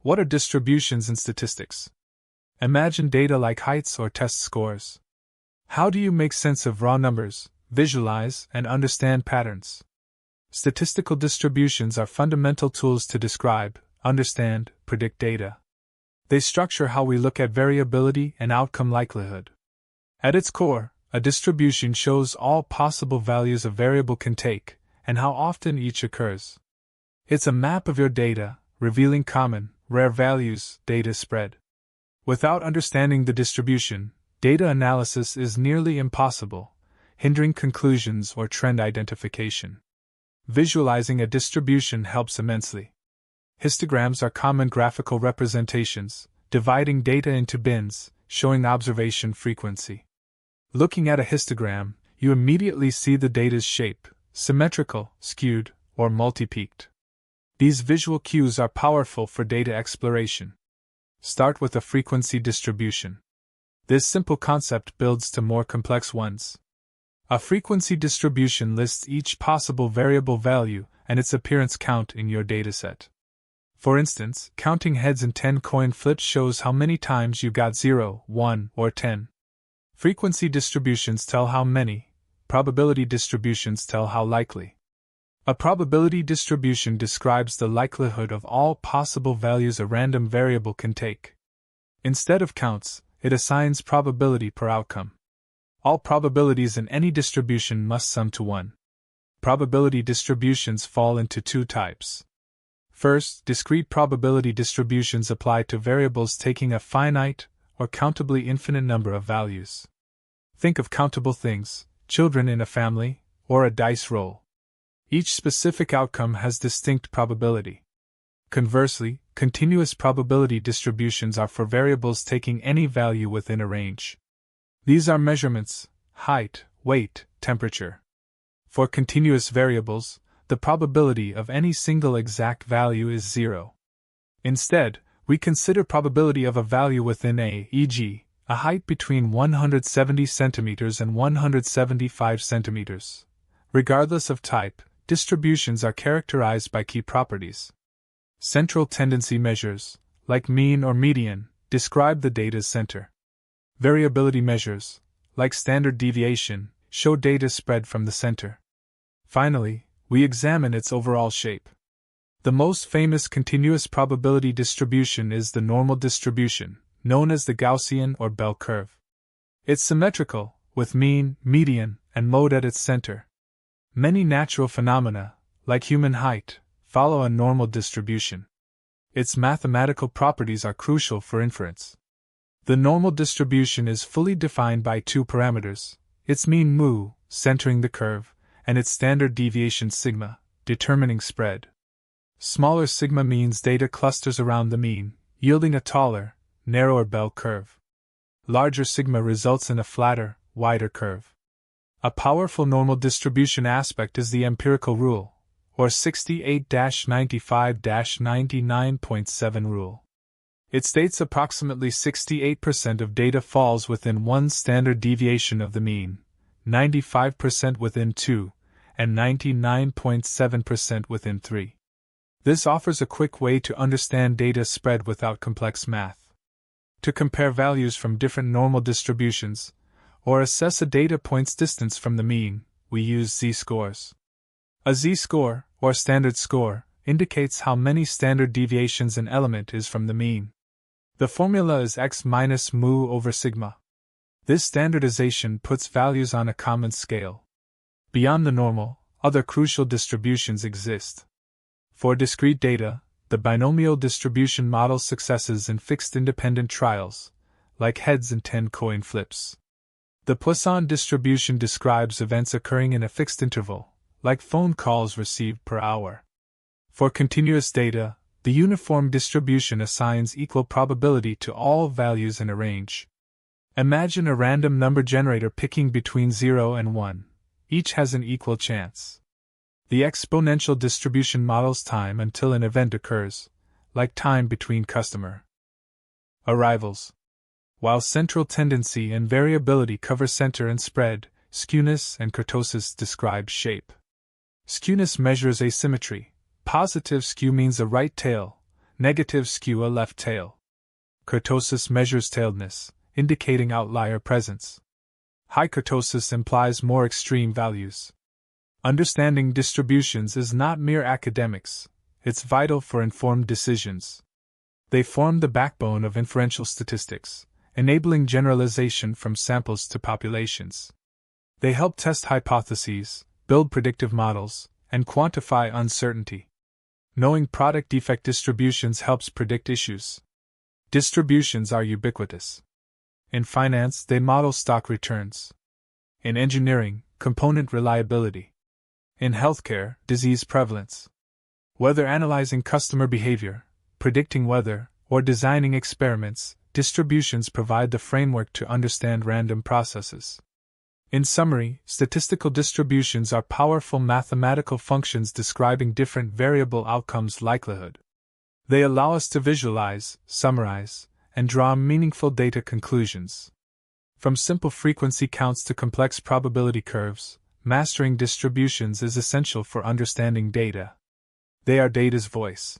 What are distributions in statistics? Imagine data like heights or test scores. How do you make sense of raw numbers, visualize, and understand patterns? Statistical distributions are fundamental tools to describe, understand, predict data. They structure how we look at variability and outcome likelihood. At its core, a distribution shows all possible values a variable can take, and how often each occurs. It's a map of your data, revealing common, rare values, data spread. Without understanding the distribution, data analysis is nearly impossible, hindering conclusions or trend identification. Visualizing a distribution helps immensely. Histograms are common graphical representations, dividing data into bins, showing observation frequency. Looking at a histogram, you immediately see the data's shape, symmetrical, skewed, or multi-peaked. These visual cues are powerful for data exploration. Start with a frequency distribution. This simple concept builds to more complex ones. A frequency distribution lists each possible variable value and its appearance count in your dataset. For instance, counting heads in 10 coin flips shows how many times you got 0, 1, or 10. Frequency distributions tell how many, probability distributions tell how likely. A probability distribution describes the likelihood of all possible values a random variable can take. Instead of counts, it assigns probability per outcome. All probabilities in any distribution must sum to 1. Probability distributions fall into two types. First, discrete probability distributions apply to variables taking a finite or countably infinite number of values. Think of countable things, children in a family, or a dice roll. Each specific outcome has distinct probability. Conversely, continuous probability distributions are for variables taking any value within a range. These are measurements: height, weight, temperature. For continuous variables, the probability of any single exact value is 0. Instead, we consider probability of a value within e.g., a height between 170 cm and 175 cm. Regardless of type, distributions are characterized by key properties. Central tendency measures, like mean or median, describe the data's center. Variability measures, like standard deviation, show data spread from the center. Finally, we examine its overall shape. The most famous continuous probability distribution is the normal distribution, known as the Gaussian or bell curve. It's symmetrical, with mean, median, and mode at its center. Many natural phenomena, like human height, follow a normal distribution. Its mathematical properties are crucial for inference. The normal distribution is fully defined by two parameters: its mean mu, centering the curve, and its standard deviation sigma, determining spread. Smaller sigma means data clusters around the mean, yielding a taller, narrower bell curve. Larger sigma results in a flatter, wider curve. A powerful normal distribution aspect is the empirical rule, or 68-95-99.7 rule. It states approximately 68% of data falls within one standard deviation of the mean, 95% within 2, and 99.7% within 3. This offers a quick way to understand data spread without complex math. To compare values from different normal distributions, or assess a data point's distance from the mean, we use z-scores. A z-score, or standard score, indicates how many standard deviations an element is from the mean. The formula is x minus mu over sigma. This standardization puts values on a common scale. Beyond the normal, other crucial distributions exist. For discrete data, the binomial distribution models successes in fixed independent trials, like heads and 10 coin flips. The Poisson distribution describes events occurring in a fixed interval, like phone calls received per hour. For continuous data, the uniform distribution assigns equal probability to all values in a range. Imagine a random number generator picking between 0 and 1. Each has an equal chance. The exponential distribution models time until an event occurs, like time between customer arrivals. While central tendency and variability cover center and spread, skewness and kurtosis describe shape. Skewness measures asymmetry. Positive skew means a right tail, Negative skew a left tail. Kurtosis measures tailedness, indicating outlier presence. High kurtosis implies more extreme values. Understanding distributions is not mere academics, it's vital for informed decisions. They form the backbone of inferential statistics, enabling generalization from samples to populations. They help test hypotheses, build predictive models, and quantify uncertainty. Knowing product defect distributions helps predict issues. Distributions are ubiquitous. In finance, they model stock returns. In engineering, component reliability. In healthcare, disease prevalence. Whether analyzing customer behavior, predicting weather, or designing experiments, distributions provide the framework to understand random processes. In summary, statistical distributions are powerful mathematical functions describing different variable outcomes' likelihood. They allow us to visualize, summarize, and draw meaningful data conclusions. From simple frequency counts to complex probability curves, mastering distributions is essential for understanding data. They are data's voice.